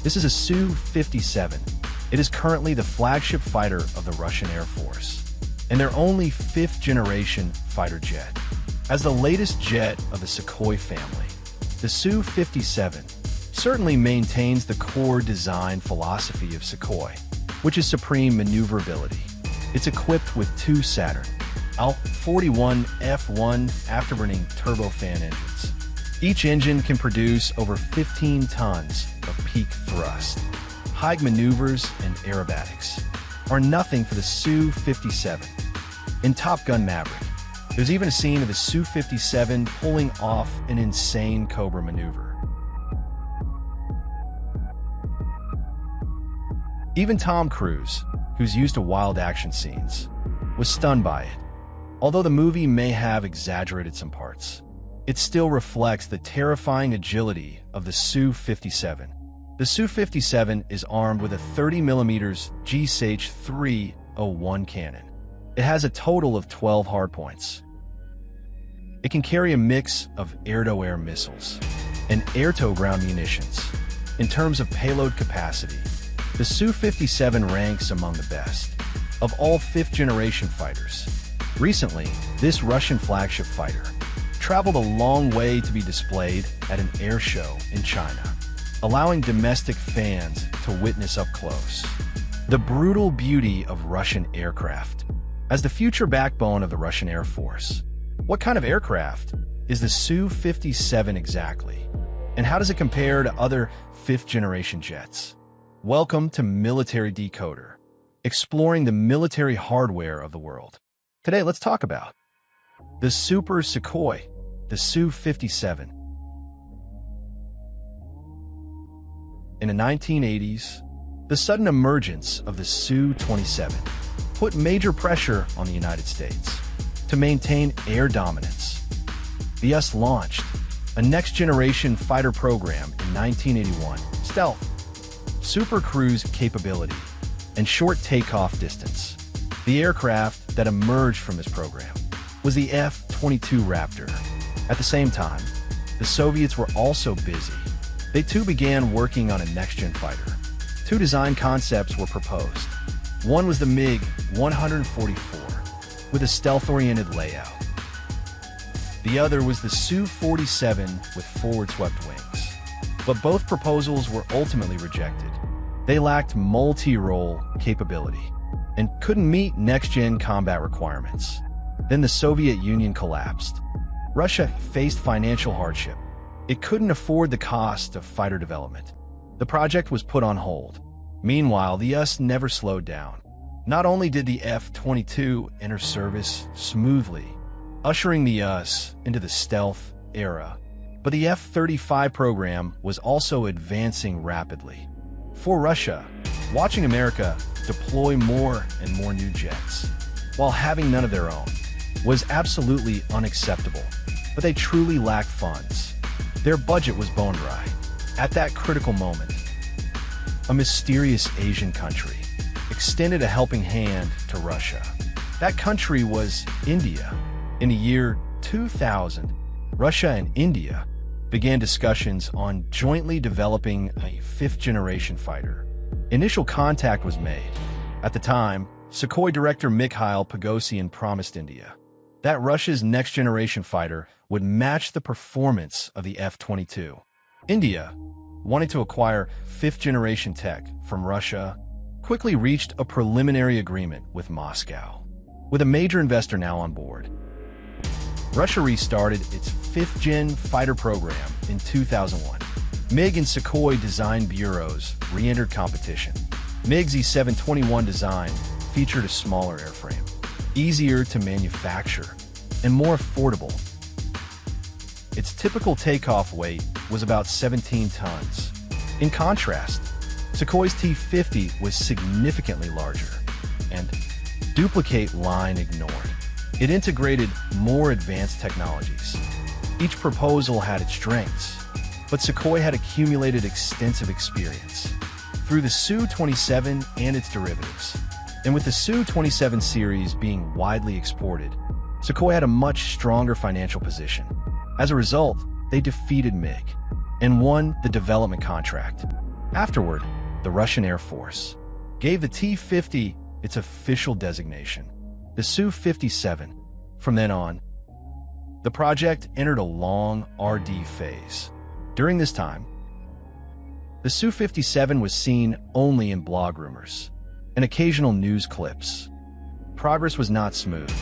This is a Su-57. It is currently the flagship fighter of the Russian Air Force, and their only fifth-generation fighter jet. As the latest jet of the Sukhoi family, the Su-57 certainly maintains the core design philosophy of Sukhoi, which is supreme maneuverability. It's equipped with two Saturn Al-41 F1 afterburning turbofan engines. Each engine can produce over 15 tons of peak thrust. High maneuvers and aerobatics are nothing for the Su-57. In Top Gun Maverick, there's even a scene of the Su-57 pulling off an insane Cobra maneuver. Even Tom Cruise, who's used to wild action scenes, was stunned by it. Although the movie may have exaggerated some parts, it still reflects the terrifying agility of the Su-57. The Su-57 is armed with a 30mm GSH-301 cannon. It has a total of 12 hardpoints. It can carry a mix of air-to-air missiles and air-to-ground munitions. In terms of payload capacity, the Su-57 ranks among the best of all fifth-generation fighters. Recently, this Russian flagship fighter traveled a long way to be displayed at an air show in China, allowing domestic fans to witness up close the brutal beauty of Russian aircraft. As the future backbone of the Russian Air Force, what kind of aircraft is the Su-57 exactly? And how does it compare to other fifth-generation jets? Welcome to Military Decoder, exploring the military hardware of the world. Today, let's talk about the Super Sukhoi, the Su-57. In the 1980s, the sudden emergence of the Su-27 put major pressure on the United States to maintain air dominance. The US launched a next-generation fighter program in 1981, stealth, super cruise capability, and short takeoff distance. The aircraft that emerged from this program was the F-22 Raptor. At the same time, the Soviets were also busy. They too began working on a next-gen fighter. Two design concepts were proposed. One was the MiG-144, with a stealth-oriented layout. The other was the Su-47 with forward-swept wings. But both proposals were ultimately rejected. They lacked multi-role capability and couldn't meet next-gen combat requirements. Then the Soviet Union collapsed. Russia faced financial hardship. It couldn't afford the cost of fighter development. The project was put on hold. Meanwhile, the US never slowed down. Not only did the F-22 enter service smoothly, ushering the US into the stealth era, but the F-35 program was also advancing rapidly. For Russia, watching America deploy more and more new jets, while having none of their own, was absolutely unacceptable. But they truly lacked funds. Their budget was bone dry. At that critical moment, a mysterious Asian country extended a helping hand to Russia. That country was India. In the year 2000, Russia and India began discussions on jointly developing a fifth-generation fighter. Initial contact was made. At the time, Sukhoi director Mikhail Pogosyan promised India that Russia's next-generation fighter would match the performance of the F-22. India, wanting to acquire fifth-generation tech from Russia, quickly reached a preliminary agreement with Moscow. With a major investor now on board, Russia restarted its fifth-gen fighter program in 2001. MiG and Sukhoi design bureaus re-entered competition. MiG's E-721 design featured a smaller airframe, easier to manufacture, and more affordable. Its typical takeoff weight was about 17 tons. In contrast, Sukhoi's T-50 was significantly larger, and duplicate line ignored. It integrated more advanced technologies. Each proposal had its strengths, but Sukhoi had accumulated extensive experience through the Su-27 and its derivatives. And with the Su-27 series being widely exported, Sukhoi had a much stronger financial position. As a result, they defeated MiG and won the development contract. Afterward, the Russian Air Force gave the T-50 its official designation, the Su-57. From then on, the project entered a long RD phase. During this time, the Su-57 was seen only in blog rumors and occasional news clips. Progress was not smooth.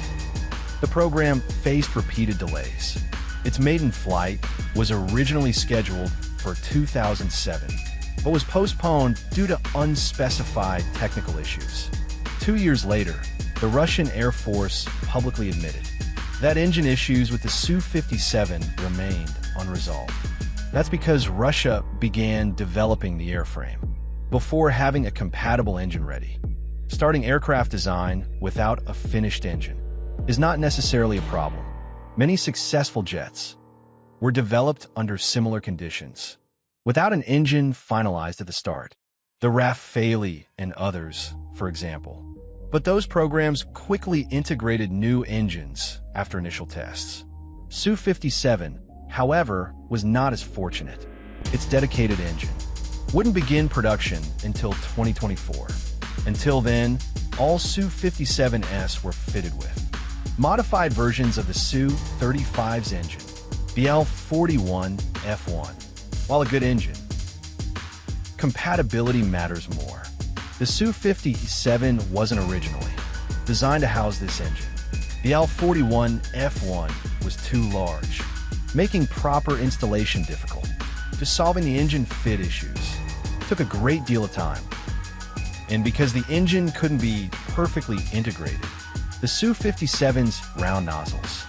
The program faced repeated delays. Its maiden flight was originally scheduled for 2007, but was postponed due to unspecified technical issues. 2 years later, the Russian Air Force publicly admitted that engine issues with the Su-57 remained unresolved. That's because Russia began developing the airframe before having a compatible engine ready. Starting aircraft design without a finished engine is not necessarily a problem. Many successful jets were developed under similar conditions, without an engine finalized at the start. The Rafale and others, for example. But those programs quickly integrated new engines after initial tests. Su-57, however, was not as fortunate. Its dedicated engine wouldn't begin production until 2024. Until then, all Su-57s were fitted with modified versions of the Su-35's engine, the L-41F1. While a good engine, compatibility matters more. The Su-57 wasn't originally designed to house this engine. The L-41F1 was too large, making proper installation difficult. Just solving the engine fit issues took a great deal of time. And because the engine couldn't be perfectly integrated, the Su-57's round nozzles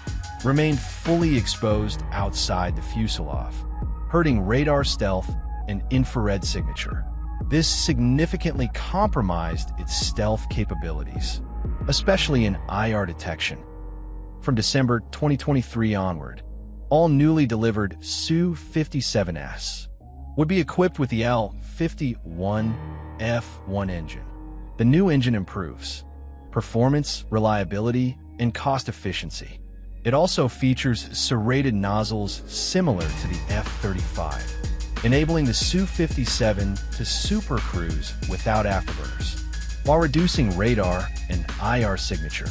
remained fully exposed outside the fuselage, hurting radar stealth and infrared signature. This significantly compromised its stealth capabilities, especially in IR detection. From December 2023 onward, all newly delivered Su-57s would be equipped with the L-51F1 engine. The new engine improves performance, reliability, and cost efficiency. It also features serrated nozzles similar to the F-35, enabling the Su-57 to supercruise without afterburners, while reducing radar and IR signature.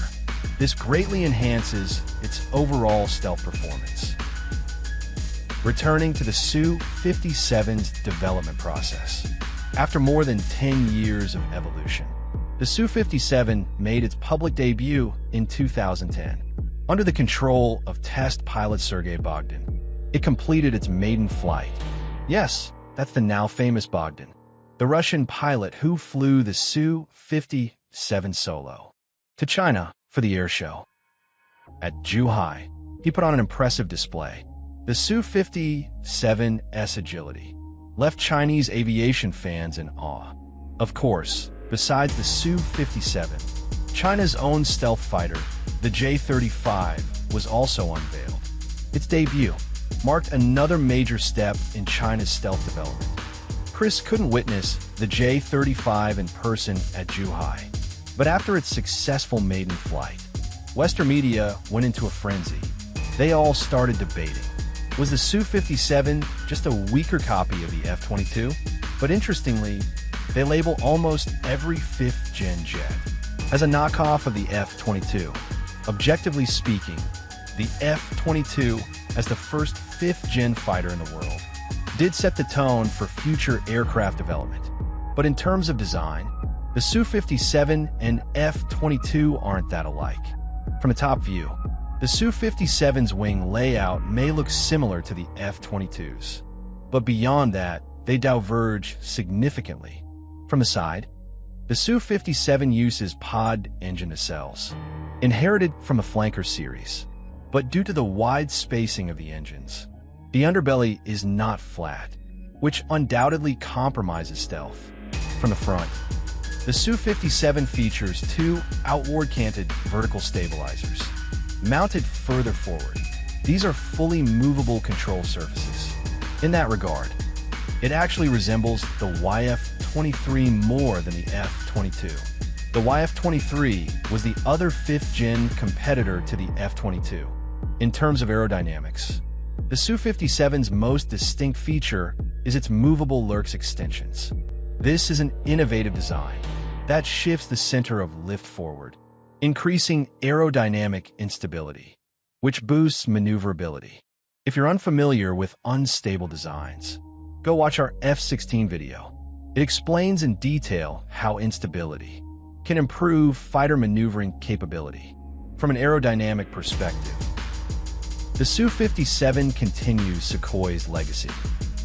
This greatly enhances its overall stealth performance. Returning to the Su-57's development process. After more than 10 years of evolution, the Su-57 made its public debut in 2010. Under the control of test pilot Sergei Bogdan, it completed its maiden flight. Yes, that's the now famous Bogdan, the Russian pilot who flew the Su-57 solo to China for the air show. At Zhuhai, he put on an impressive display. The Su-57's agility left Chinese aviation fans in awe. Of course, besides the Su-57, China's own stealth fighter, the J-35, was also unveiled. Its debut marked another major step in China's stealth development. Chris couldn't witness the J-35 in person at Zhuhai, but after its successful maiden flight, Western media went into a frenzy. They all started debating. Was the Su-57 just a weaker copy of the F-22? But interestingly, they label almost every 5th-gen jet as a knockoff of the F-22. Objectively speaking, the F-22, as the first 5th-gen fighter in the world, did set the tone for future aircraft development. But in terms of design, the Su-57 and F-22 aren't that alike. From a top view, the Su-57's wing layout may look similar to the F-22's, but beyond that, they diverge significantly. From the side, the Su-57 uses pod engine nacelles, inherited from a flanker series, but due to the wide spacing of the engines, the underbelly is not flat, which undoubtedly compromises stealth. From the front, the Su-57 features 2 outward-canted vertical stabilizers, mounted further forward. These are fully movable control surfaces. In that regard, it actually resembles the YF-23 more than the F-22. The YF-23 was the other 5th-gen competitor to the F-22. In terms of aerodynamics, the Su-57's most distinct feature is its movable lurks extensions. This is an innovative design that shifts the center of lift forward, increasing aerodynamic instability, which boosts maneuverability. If you're unfamiliar with unstable designs, go watch our F-16 video. It explains in detail how instability can improve fighter maneuvering capability from an aerodynamic perspective. The Su-57 continues Sukhoi's legacy,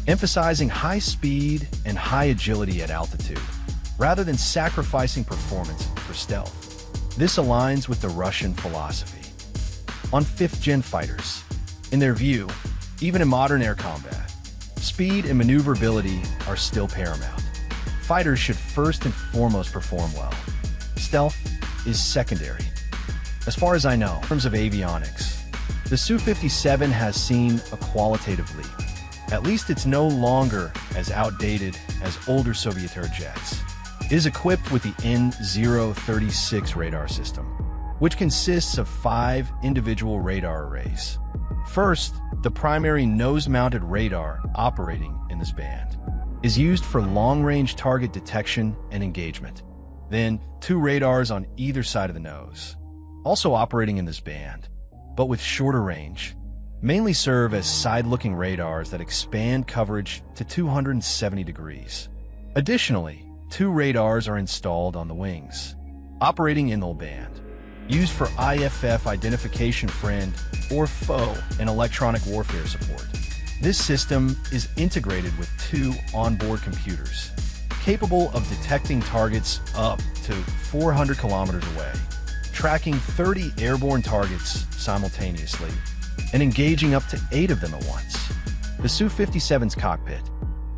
emphasizing high speed and high agility at altitude, rather than sacrificing performance for stealth. This aligns with the Russian philosophy on fifth-gen fighters. In their view, even in modern air combat, speed and maneuverability are still paramount. Fighters should first and foremost perform well. Stealth is secondary. As far as I know, in terms of avionics, the Su-57 has seen a qualitative leap. At least it's no longer as outdated as older Soviet-era jets. It is equipped with the N-036 radar system, which consists of 5 individual radar arrays. First, the primary nose-mounted radar operating in this band is used for long-range target detection and engagement. Then, 2 radars on either side of the nose, also operating in this band, but with shorter range, mainly serve as side-looking radars that expand coverage to 270 degrees. Additionally, 2 radars are installed on the wings, operating in the band, used for IFF identification friend or foe and electronic warfare support. This system is integrated with 2 onboard computers, capable of detecting targets up to 400 kilometers away, tracking 30 airborne targets simultaneously, and engaging up to 8 of them at once. The Su-57's cockpit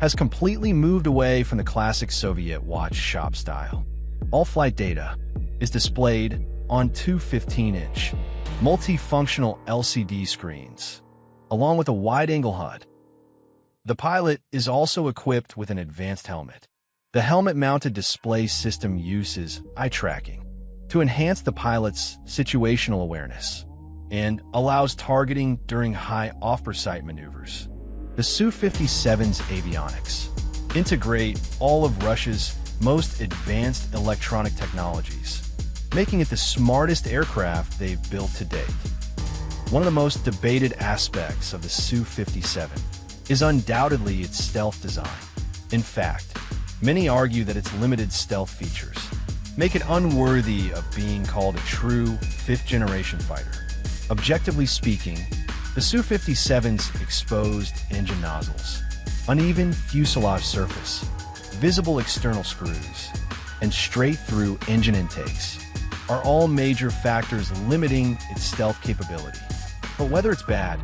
has completely moved away from the classic Soviet watch shop style. All flight data is displayed on 2 15-inch, multifunctional LCD screens, along with a wide-angle HUD. The pilot is also equipped with an advanced helmet. The helmet-mounted display system uses eye tracking to enhance the pilot's situational awareness and allows targeting during high off-precise maneuvers. The Su-57's avionics integrate all of Russia's most advanced electronic technologies, making it the smartest aircraft they've built to date. One of the most debated aspects of the Su-57 is undoubtedly its stealth design. In fact, many argue that its limited stealth features make it unworthy of being called a true fifth-generation fighter. Objectively speaking, the Su-57's exposed engine nozzles, uneven fuselage surface, visible external screws, and straight-through engine intakes are all major factors limiting its stealth capability. But whether it's bad,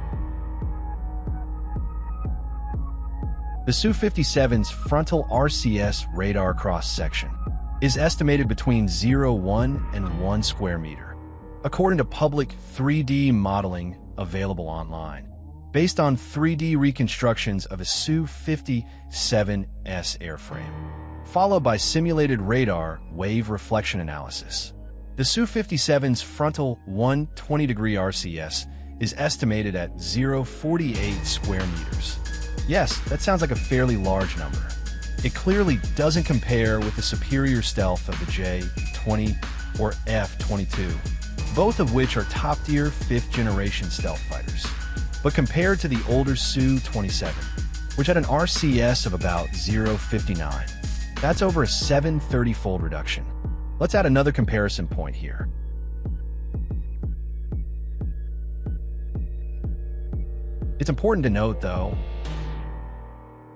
the Su-57's frontal RCS radar cross-section is estimated between 0.1 and 1 square meter, according to public 3D modeling available online, based on 3D reconstructions of a Su-57S airframe, followed by simulated radar wave reflection analysis. The Su-57's frontal 120-degree RCS is estimated at 0.48 square meters. Yes, that sounds like a fairly large number. It clearly doesn't compare with the superior stealth of the J-20 or F-22, both of which are top-tier fifth-generation stealth fighters. But compared to the older Su-27, which had an RCS of about 0.59, that's over a 730-fold reduction. Let's add another comparison point here. It's important to note, though,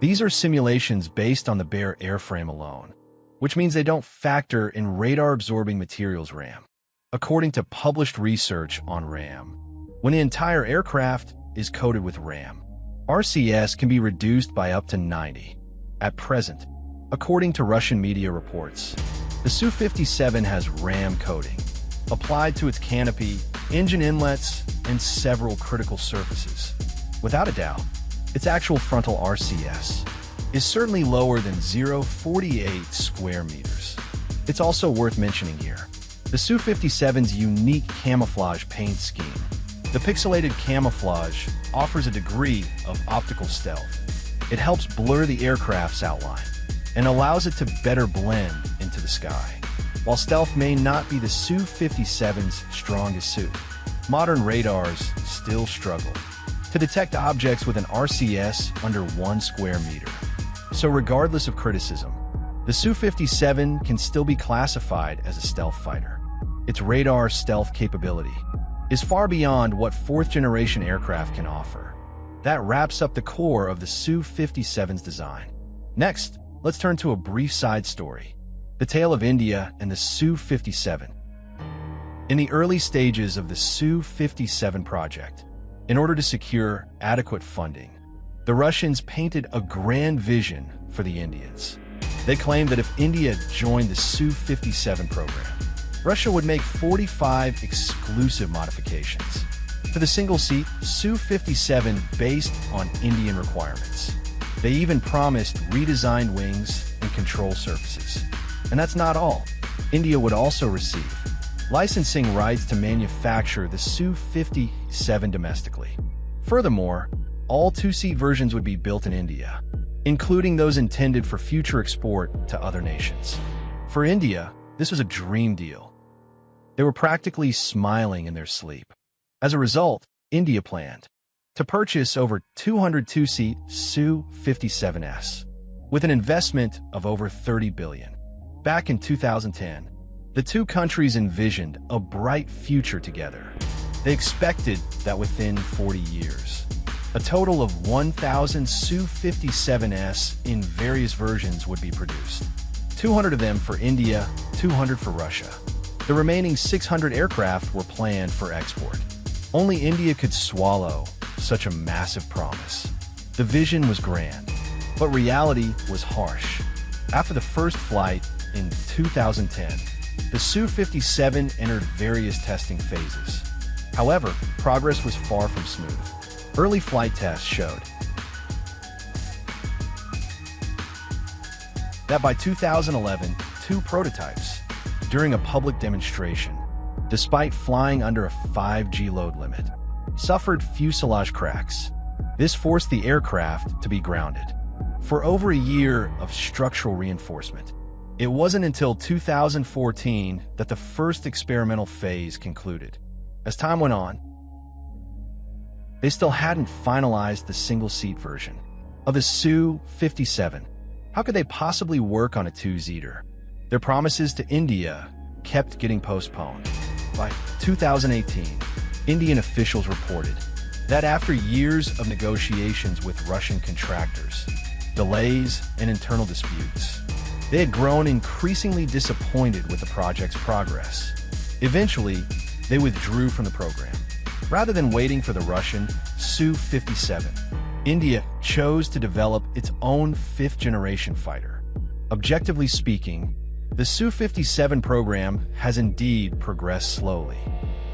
these are simulations based on the bare airframe alone, which means they don't factor in radar-absorbing materials RAM. According to published research on RAM, when the entire aircraft is coated with RAM, RCS can be reduced by up to 90. At present, according to Russian media reports, the Su-57 has RAM coating applied to its canopy, engine inlets, and several critical surfaces. Without a doubt, its actual frontal RCS is certainly lower than 0.48 square meters. It's also worth mentioning here the Su-57's unique camouflage paint scheme. The pixelated camouflage offers a degree of optical stealth It helps blur the aircraft's outline and allows it to better blend into the sky. While stealth may not be the Su-57's strongest suit, modern radars still struggle to detect objects with an RCS under 1 square meter. So regardless of criticism, the Su-57 can still be classified as a stealth fighter. Its radar stealth capability is far beyond what fourth-generation aircraft can offer. That wraps up the core of the Su-57's design. Next, let's turn to a brief side story: the tale of India and the Su-57. In the early stages of the Su-57 project, in order to secure adequate funding, the Russians painted a grand vision for the Indians. They claimed that if India joined the Su-57 program, Russia would make 45 exclusive modifications to the single-seat Su-57 based on Indian requirements. They even promised redesigned wings and control surfaces. And that's not all. India would also receive licensing rights to manufacture the Su-57 domestically. Furthermore, all two-seat versions would be built in India, including those intended for future export to other nations. For India, this was a dream deal. They were practically smiling in their sleep. As a result, India planned to purchase over 200 two-seat Su-57s, with an investment of over $30 billion. Back in 2010, the two countries envisioned a bright future together. They expected that within 40 years, a total of 1,000 Su-57s in various versions would be produced. 200 of them for India, 200 for Russia. The remaining 600 aircraft were planned for export. Only India could swallow such a massive promise. The vision was grand, but reality was harsh. After the first flight in 2010, the Su-57 entered various testing phases. However, progress was far from smooth. Early flight tests showed that by 2011, two prototypes, during a public demonstration, despite flying under a 5G load limit, suffered fuselage cracks. This forced the aircraft to be grounded for over a year of structural reinforcement. It wasn't until 2014 that the first experimental phase concluded. As time went on, they still hadn't finalized the single-seat version of the Su-57. How could they possibly work on a two-seater? Their promises to India kept getting postponed. By 2018, Indian officials reported that after years of negotiations with Russian contractors, delays, and internal disputes, they had grown increasingly disappointed with the project's progress. Eventually, they withdrew from the program. Rather than waiting for the Russian Su-57, India chose to develop its own fifth-generation fighter. Objectively speaking, the Su-57 program has indeed progressed slowly.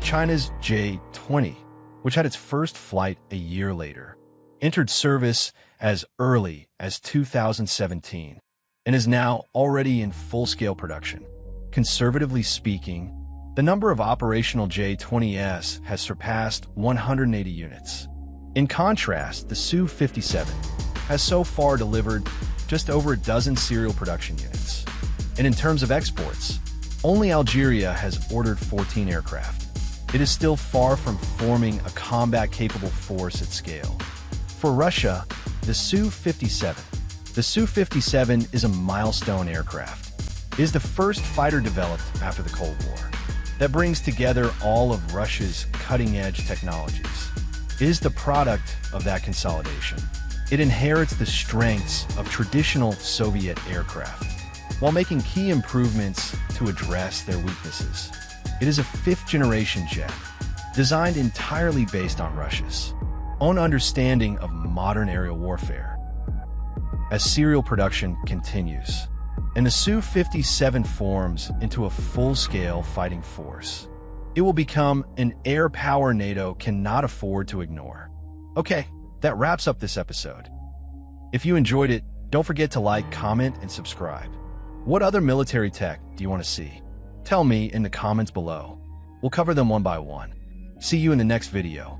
China's J-20, which had its first flight a year later, entered service as early as 2017 and is now already in full-scale production. Conservatively speaking, the number of operational J-20s has surpassed 180 units. In contrast, the Su-57 has so far delivered just over a dozen serial production units. And in terms of exports, only Algeria has ordered 14 aircraft. It is still far from forming a combat-capable force at scale. For Russia, the Su-57 is a milestone aircraft. It is the first fighter developed after the Cold War that brings together all of Russia's cutting-edge technologies. It is the product of that consolidation. It inherits the strengths of traditional Soviet aircraft, while making key improvements to address their weaknesses. It is a fifth-generation jet, designed entirely based on Russia's own understanding of modern aerial warfare. As serial production continues, and the Su-57 forms into a full-scale fighting force, it will become an air power NATO cannot afford to ignore. Okay, that wraps up this episode. If you enjoyed it, don't forget to like, comment, and subscribe. What other military tech do you want to see? Tell me in the comments below. We'll cover them one by one. See you in the next video.